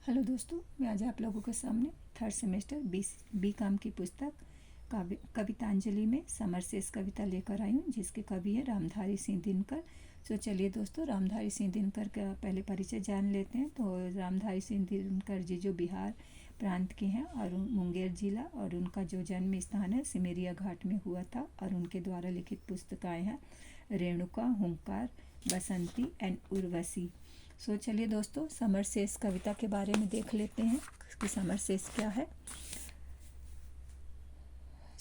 Hello दोस्तों, मैं आज आप लोगों के सामने थर्ड सेमेस्टर बी काम की पुस्तक कवितांजलि में समर शेष कविता लेकर आई हूँ, जिसके कवि हैं रामधारी सिंह दिनकर। तो चलिए दोस्तों, रामधारी सिंह दिनकर का पहले परिचय जान लेते हैं। तो रामधारी सिंह दिनकर जी जो बिहार प्रांत के हैं और मुंगेर जिला, और उनका जो जन्म स्थान है सिमरिया घाट में हुआ था। और उनके द्वारा लिखित पुस्तकें हैं रेणुका, हुंकार, बसंती एंड उर्वशी। चलिए दोस्तों, समर शेष कविता के बारे में देख लेते हैं कि समर शेष क्या है।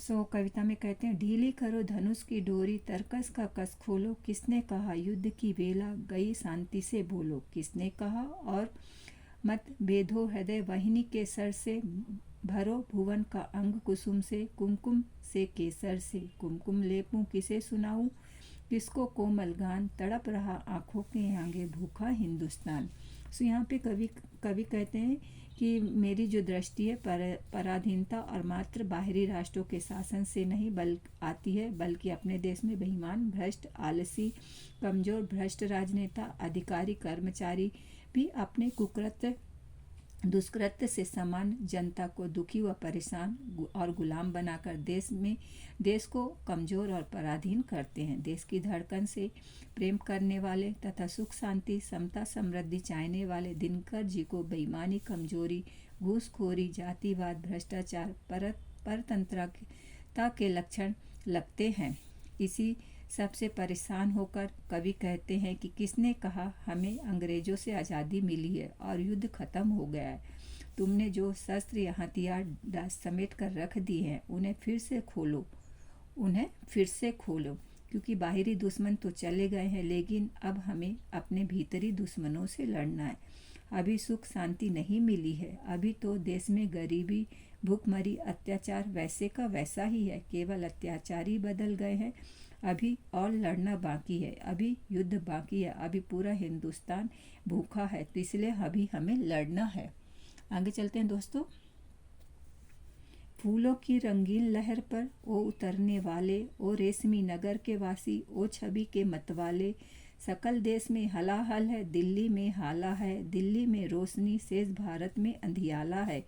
कविता में कहते हैं, ढीली करो धनुष की डोरी, तरकस का कस खोलो, किसने कहा युद्ध की वेला गई शांति से बोलो, किसने कहा और मत बेधो हृदय वाहिनी के सर से, भरो भुवन का अंग कुसुम से, कुमकुम से केसर से, कुमकुम लेपूं किसे सुनाऊं, किसको कोमल गान, तड़प रहा आँखों के आगे भूखा हिंदुस्तान। यहाँ पे कवि कहते हैं कि मेरी जो दृष्टि है पराधीनता और मात्र बाहरी राष्ट्रों के शासन से नहीं आती है, बल्कि अपने देश में बेईमान, भ्रष्ट, आलसी, कमजोर, भ्रष्ट राजनेता, अधिकारी, कर्मचारी भी अपने कुकृत्य दुष्कृत्य से समान जनता को दुखी व परेशान और गुलाम बनाकर देश को कमजोर और पराधीन करते हैं। देश की धड़कन से प्रेम करने वाले तथा सुख शांति समता समृद्धि चाहने वाले दिनकर जी को बेईमानी, कमजोरी, घूसखोरी, जातिवाद, भ्रष्टाचार, परतंत्रता के लक्षण लगते हैं। इसी सबसे परेशान होकर कवि कहते हैं कि किसने कहा हमें अंग्रेजों से आज़ादी मिली है और युद्ध खत्म हो गया है। तुमने जो शस्त्र या हथियार समेट कर रख दिए हैं उन्हें फिर से खोलो, क्योंकि बाहरी दुश्मन तो चले गए हैं, लेकिन अब हमें अपने भीतरी दुश्मनों से लड़ना है। अभी सुख शांति नहीं मिली है, अभी तो देश में गरीबी, भूखमरी, अत्याचार वैसे का वैसा ही है, केवल अत्याचारी बदल गए हैं। अभी और लड़ना बाकी है, अभी युद्ध बाकी है, अभी पूरा हिंदुस्तान भूखा है, तो इसलिए अभी हमें लड़ना है। आगे चलते हैं दोस्तों। फूलों की रंगीन लहर पर ओ उतरने वाले, ओ रेशमी नगर के वासी, ओ छवि के मतवाले, सकल देश में हलाहल है, दिल्ली में हाला है, दिल्ली में रोशनी, शेष भारत में अंधियाला है।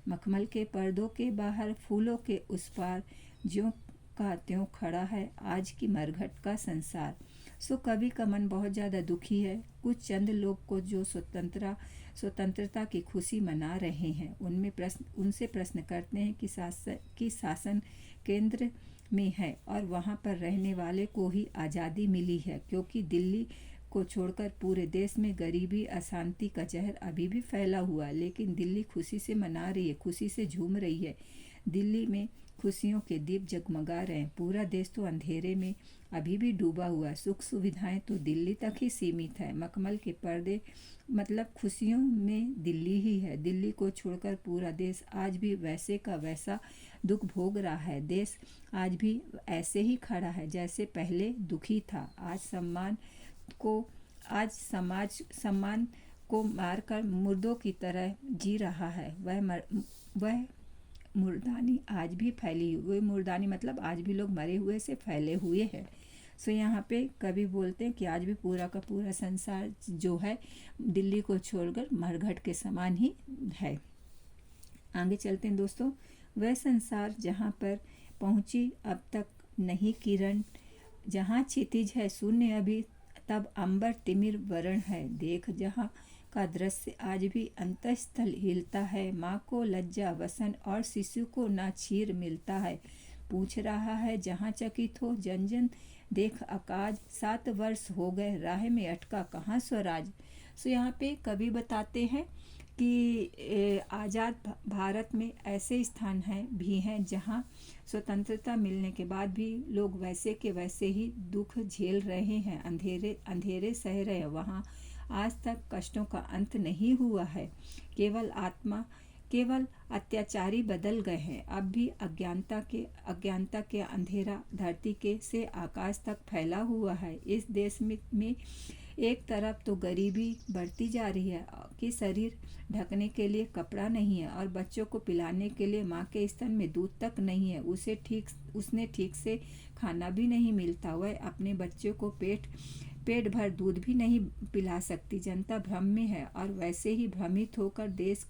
मखमल के पर्दों के बाहर, फूलों के उस पार, ज्यों का त्यों खड़ा है आज की मरघट का संसार। कवि का मन बहुत ज़्यादा दुखी है। कुछ चंद लोग को जो स्वतंत्रता की खुशी मना रहे हैं, उनसे प्रश्न करते हैं कि शासन केंद्र में है और वहाँ पर रहने वाले को ही आज़ादी मिली है, क्योंकि दिल्ली को छोड़कर पूरे देश में गरीबी, अशांति का जहर अभी भी फैला हुआ है। लेकिन दिल्ली खुशी से मना रही है, खुशी से झूम रही है। दिल्ली में खुशियों के दीप जगमगा रहे हैं। पूरा देश तो अंधेरे में अभी भी डूबा हुआ है। सुख सुविधाएं तो दिल्ली तक ही सीमित है। मखमल के पर्दे मतलब खुशियों में दिल्ली ही है। दिल्ली को छोड़कर पूरा देश आज भी वैसे का वैसा दुख भोग रहा है। देश आज भी ऐसे ही खड़ा है जैसे पहले दुखी था। आज समाज सम्मान को मारकर मुर्दों की तरह जी रहा है। वह मुर्दानी आज भी फैली हुई, मुर्दानी मतलब आज भी लोग मरे हुए से फैले हुए हैं। यहाँ पे कवि बोलते हैं कि आज भी पूरा का पूरा संसार जो है दिल्ली को छोड़कर मरघट के समान ही है। आगे चलते हैं दोस्तों। वह संसार जहाँ पर पहुँची अब तक नहीं किरण, जहाँ क्षितिज है शून्य अभी, तब अंबर तिमिर वरण है। देख जहाँ का दृश्य आज भी अंतस्थल हिलता है। माँ को लज्जा वसन और शिशु को ना क्षीर मिलता है। पूछ रहा है जहाँ चकित हो जन जन, देख अकाज 7 वर्ष हो गए राह में अटका कहाँ स्वराज। यहाँ पे कवि बताते हैं कि आज़ाद भारत में ऐसे स्थान भी हैं जहाँ स्वतंत्रता मिलने के बाद भी लोग वैसे के वैसे ही दुख झेल रहे हैं, अंधेरे सह रहे हैं। वहाँ आज तक कष्टों का अंत नहीं हुआ है। केवल अत्याचारी बदल गए हैं। अब भी अज्ञानता के अंधेरा धरती के से आकाश तक फैला हुआ है। इस देश में एक तरफ तो गरीबी बढ़ती जा रही है कि शरीर ढकने के लिए कपड़ा नहीं है और बच्चों को पिलाने के लिए माँ के स्तन में दूध तक नहीं है। उसने ठीक से खाना भी नहीं मिलता। वह अपने बच्चों को पेट पेट भर दूध भी नहीं पिला सकती। जनता भ्रम में है और वैसे ही भ्रमित होकर देश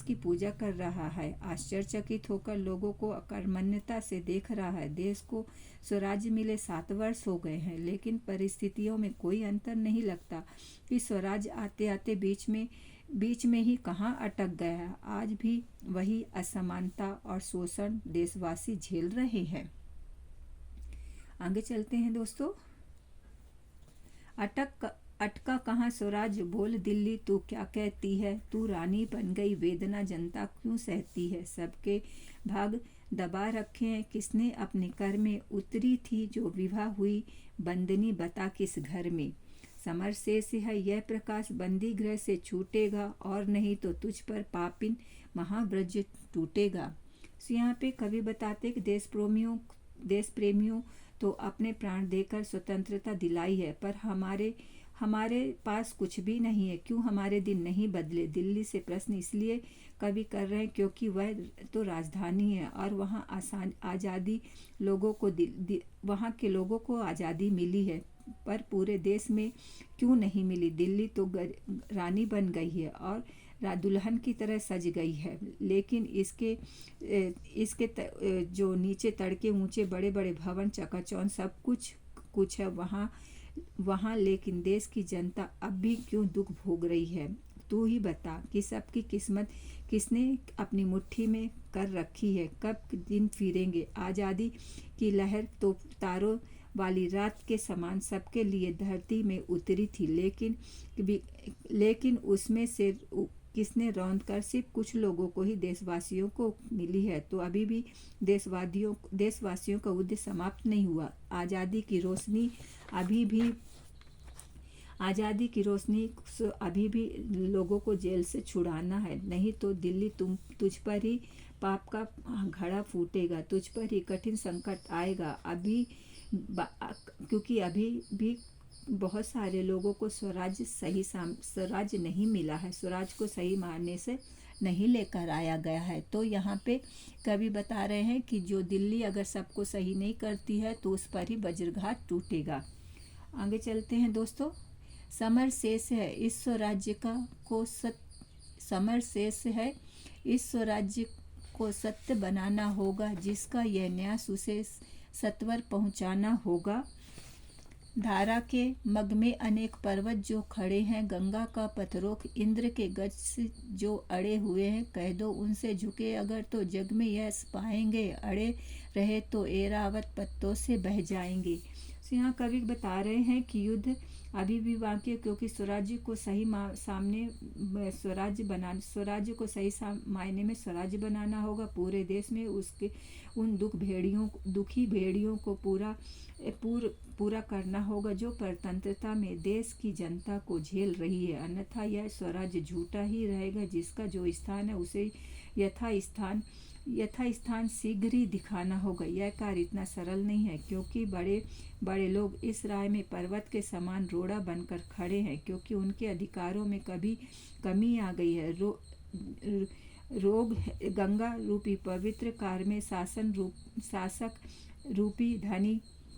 की पूजा कर रहा है। आश्चर्यचकित होकर लोगों को अकर्मण्यता से देख रहा है। देश को स्वराज्य मिले 7 वर्ष हो गए हैं, लेकिन परिस्थितियों में कोई अंतर नहीं लगता कि स्वराज्य आते आते बीच में ही कहाँ अटक गया है। आज भी वही असमानता और शोषण देशवासी झेल रहे हैं। आगे चलते हैं दोस्तों। अटका कहाँ स्वराज्य, बोल दिल्ली तू क्या कहती है। तू रानी बन गई, वेदना जनता क्यों सहती है। सबके भाग दबा रखे हैं, किसने अपने कर में। उतरी थी जो विवाह हुई बंदनी, बता किस घर में। समर शेष है यह प्रकाश, बंदी गृह से छूटेगा, और नहीं तो तुझ पर पापिन महाब्रज टूटेगा। सो यहाँ पे कवि बताते कि देश प्रेमियों तो अपने प्राण देकर स्वतंत्रता दिलाई है, पर हमारे पास कुछ भी नहीं है। क्यों हमारे दिन नहीं बदले। दिल्ली से प्रश्न इसलिए कवि कर रहे हैं क्योंकि वह तो राजधानी है और वहाँ आज़ादी वहाँ के लोगों को आज़ादी मिली है, पर पूरे देश में क्यों नहीं मिली। दिल्ली तो रानी बन गई है और दुल्हन की तरह सज गई है, लेकिन इसके जो नीचे तड़के ऊंचे बड़े बड़े भवन चकाचौंध सब कुछ है वहाँ, लेकिन देश की जनता अब भी क्यों दुख भोग रही है। तू ही बता कि सबकी किस्मत किसने अपनी मुट्ठी में कर रखी है। कब दिन फिरेंगे। आज़ादी की लहर तो तारों वाली रात के समान सबके लिए धरती में उतरी थी, लेकिन उसमें से किसने रौंद कर सिर्फ कुछ लोगों को ही देशवासियों को मिली है। तो अभी भी देशवासियों का उद्देश्य समाप्त नहीं हुआ। आज़ादी की रोशनी अभी भी लोगों को जेल से छुड़ाना है, नहीं तो दिल्ली तुझ पर ही पाप का घड़ा फूटेगा, तुझ पर ही कठिन संकट आएगा। क्योंकि अभी भी बहुत सारे लोगों को स्वराज्य नहीं मिला है, स्वराज को सही मायने से नहीं लेकर आया गया है। तो यहाँ पे कवि बता रहे हैं कि जो दिल्ली अगर सबको सही नहीं करती है तो उस पर ही वज्रघात टूटेगा। आगे चलते हैं दोस्तों। समर शेष है इस स्वराज्य को सत्य बनाना होगा, जिसका यह न्यास उसे सत्वर पहुंचाना होगा। धारा के मग में अनेक पर्वत जो खड़े हैं, गंगा का पथरोक इंद्र के गज से जो अड़े हुए हैं, कह दो उनसे झुके अगर तो जग में यश पाएंगे, अड़े रहे तो ऐरावत पत्तों से बह जाएंगे। तो यहाँ कवि बता रहे हैं कि युद्ध अभी भी बाकी है, क्योंकि स्वराज्य को सही मायने में स्वराज्य बनाना होगा। पूरे देश में उसके उन दुखी भेड़ियों को पूरा करना होगा जो परतंत्रता में देश की जनता को झेल रही है, अन्यथा यह स्वराज्य झूठा ही रहेगा। जिसका जो स्थान है उसे यथास्थान शीघ्र ही दिखाना होगा। यह कार्य इतना सरल नहीं है, क्योंकि बड़े लोग इस राय में पर्वत के समान रोड़ा बनकर खड़े हैं, क्योंकि उनके अधिकारों में कभी कमी आ गई है। रोग गंगा रूपी पवित्र कार में शासक रूपी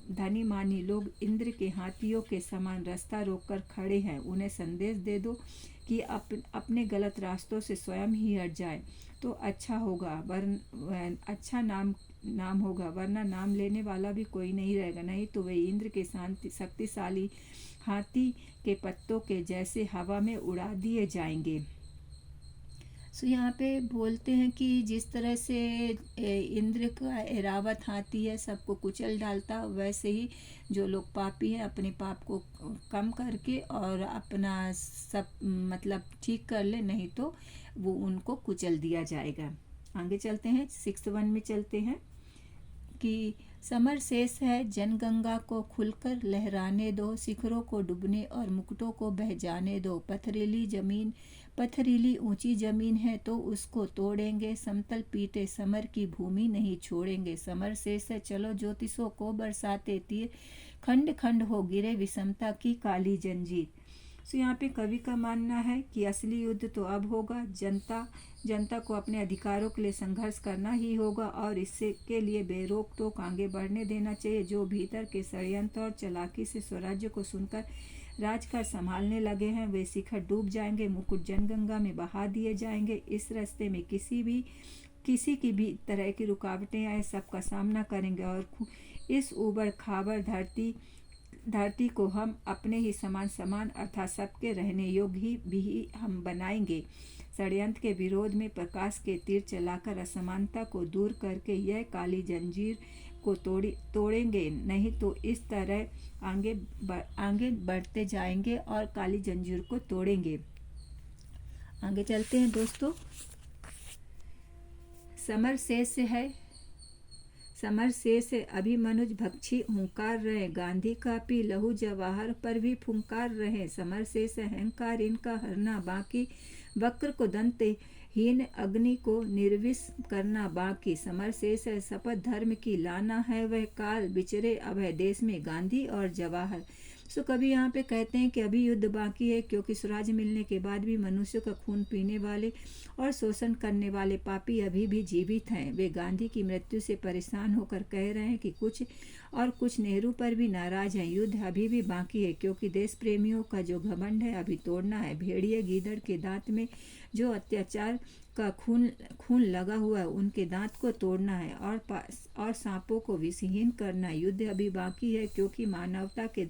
धनी मानी लोग इंद्र के हाथियों के समान रास्ता रोककर खड़े हैं। उन्हें संदेश दे दो कि अपने गलत रास्तों से स्वयं ही हट जाए तो अच्छा होगा, अच्छा नाम होगा, वरना नाम लेने वाला भी कोई नहीं रहेगा। नहीं तो वे इंद्र के शक्तिशाली हाथी के पत्तों के जैसे हवा में उड़ा दिए जाएंगे। सो यहाँ पे बोलते हैं कि जिस तरह से इंद्र का ऐरावत हाथी है सबको कुचल डालता, वैसे ही जो लोग पापी हैं अपने पाप को कम करके और अपना सब ठीक कर ले, नहीं तो वो उनको कुचल दिया जाएगा। आगे चलते हैं 61 में चलते हैं कि समर शेष है जनगंगा को खुलकर लहराने दो, शिखरों को डूबने और मुकुटों को बह जाने दो। पथरीली ऊंची जमीन है तो उसको तोड़ेंगे, समतल पीटे समर की भूमि नहीं छोड़ेंगे। समर शेष है चलो ज्योतिषों को बरसाते तीर, खंड खंड हो गिरे विषमता की काली जंजीर। सो यहाँ पे कवि का मानना है कि असली युद्ध तो अब होगा, जनता को अपने अधिकारों के लिए संघर्ष करना ही होगा और इससे के लिए बेरोक टोक आगे बढ़ने देना चाहिए। जो भीतर के षड्यंत्र और चालाकी से स्वराज्य को सुनकर राजकर संभालने लगे हैं वे शिखर डूब जाएंगे, मुकुट जनगंगा में बहा दिए जाएंगे। इस रास्ते में किसी की भी तरह की रुकावटें आए सबका सामना करेंगे और इस उबड़ खाबड़ धरती को हम अपने ही समान अर्थात सबके रहने योग्य भी हम बनाएंगे। षड्यंत्र के विरोध में प्रकाश के तीर चलाकर असमानता को दूर करके यह काली जंजीर को तोड़ेंगे, नहीं तो इस तरह आगे बढ़ते जाएंगे और काली जंजीर को तोड़ेंगे। आगे चलते हैं दोस्तों। समर शेष है अभिमनुज भक्षी हुंकार रहे, गांधी का पी लहू जवाहर पर भी फुंकार रहे। समर शेष अहंकार इनका हरना बाकी, वक्र को दंत हीन अग्नि को निर्विष करना बाकी। समर शेष है शपथ धर्म की लाना है वह काल, बिचरे अब है देश में गांधी और जवाहर। सो कभी यहाँ पे कहते हैं कि अभी युद्ध बाकी है क्योंकि स्वराज मिलने के बाद भी मनुष्य का खून पीने वाले और शोषण करने वाले पापी अभी भी जीवित हैं। वे गांधी की मृत्यु से परेशान होकर कह रहे हैं कि कुछ नेहरू पर भी नाराज हैं। युद्ध अभी भी बाकी है क्योंकि देश प्रेमियों का जो घमंड है अभी तोड़ना है। भेड़िए गीदड़ के दांत में जो अत्याचार का खून लगा हुआ है उनके दांत को तोड़ना है और सांपों को विषहीन करना। युद्ध अभी बाकी है क्योंकि मानवता के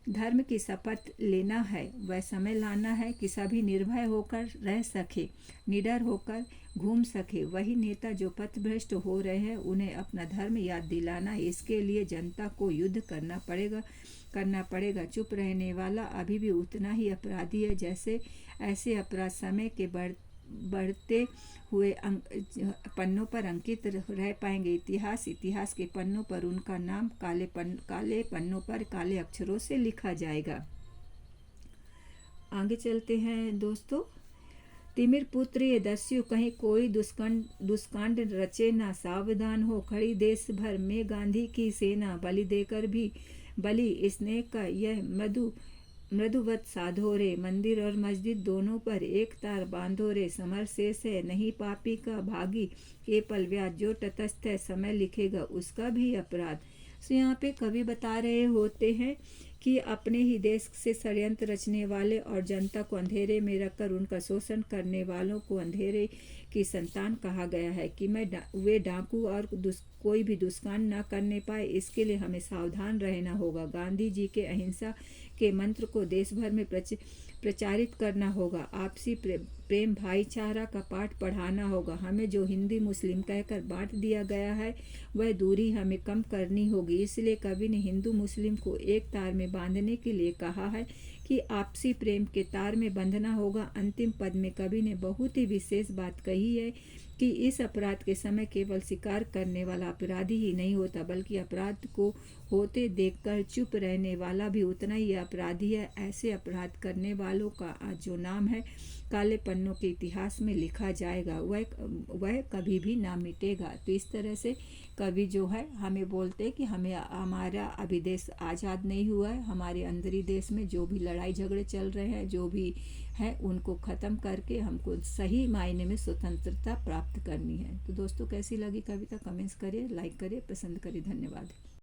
धर्म की शपथ लेना है। वह समय लाना है कि सभी निर्भय होकर रह सके, निडर होकर घूम सके। वही नेता जो पथभ्रष्ट हो रहे हैं उन्हें अपना धर्म याद दिलाना। इसके लिए जनता को युद्ध करना पड़ेगा। चुप रहने वाला अभी भी उतना ही अपराधी है जैसे ऐसे अपराध समय के बढ़ते हुए पन्नों पर अंकित रह पाएंगे। इतिहास के पन्नों पर उनका नाम काले पन्नों पर काले अक्षरों से लिखा जाएगा। आगे चलते हैं दोस्तों। तिमिर पुत्र ये दस्यु कहीं कोई दुष्कांड रचे ना, सावधान हो खड़ी देश भर में गांधी की सेना। बलि स्नेह का यह मृदुवत साधो रे, मंदिर और मस्जिद दोनों पर एक तार बांधो रे। समर शेष है नहीं पापी का भागी, केवल व्याज जो तटस्थ है समय लिखेगा उसका भी अपराध। सो यहाँ पे कवि बता रहे होते हैं कि अपने ही देश से षड्यंत्र रचने वाले और जनता को अंधेरे में रखकर उनका शोषण करने वालों को अंधेरे की संतान कहा गया है कि वे डाकू और कोई भी दुष्कांड न करने पाए, इसके लिए हमें सावधान रहना होगा। गांधी जी के अहिंसा के मंत्र को देश भर में प्रचारित करना होगा। आपसी प्रेम भाईचारा का पाठ पढ़ाना होगा। हमें जो हिंदू मुस्लिम कहकर बांट दिया गया है वह दूरी हमें कम करनी होगी। इसलिए कवि ने हिंदू मुस्लिम को एक तार में बांधने के लिए कहा है कि आपसी प्रेम के तार में बंधना होगा। अंतिम पद में कवि ने बहुत ही विशेष बात कही है कि इस अपराध के समय केवल शिकार करने वाला अपराधी ही नहीं होता बल्कि अपराध को होते देखकर चुप रहने वाला भी उतना ही अपराधी है। ऐसे अपराध करने वालों का आज जो नाम है काले पन्नों के इतिहास में लिखा जाएगा, वह कभी भी ना मिटेगा। तो इस तरह से कवि जो है हमें बोलते हैं कि हमारा अभी देश आज़ाद नहीं हुआ है। हमारे अंदरी देश में जो भी लड़ाई झगड़े चल रहे हैं, जो भी है उनको ख़त्म करके हमको सही मायने में स्वतंत्रता प्राप्त करनी है। तो दोस्तों कैसी लगी कविता कमेंट्स करिए, लाइक करिए, पसंद करिए। धन्यवाद।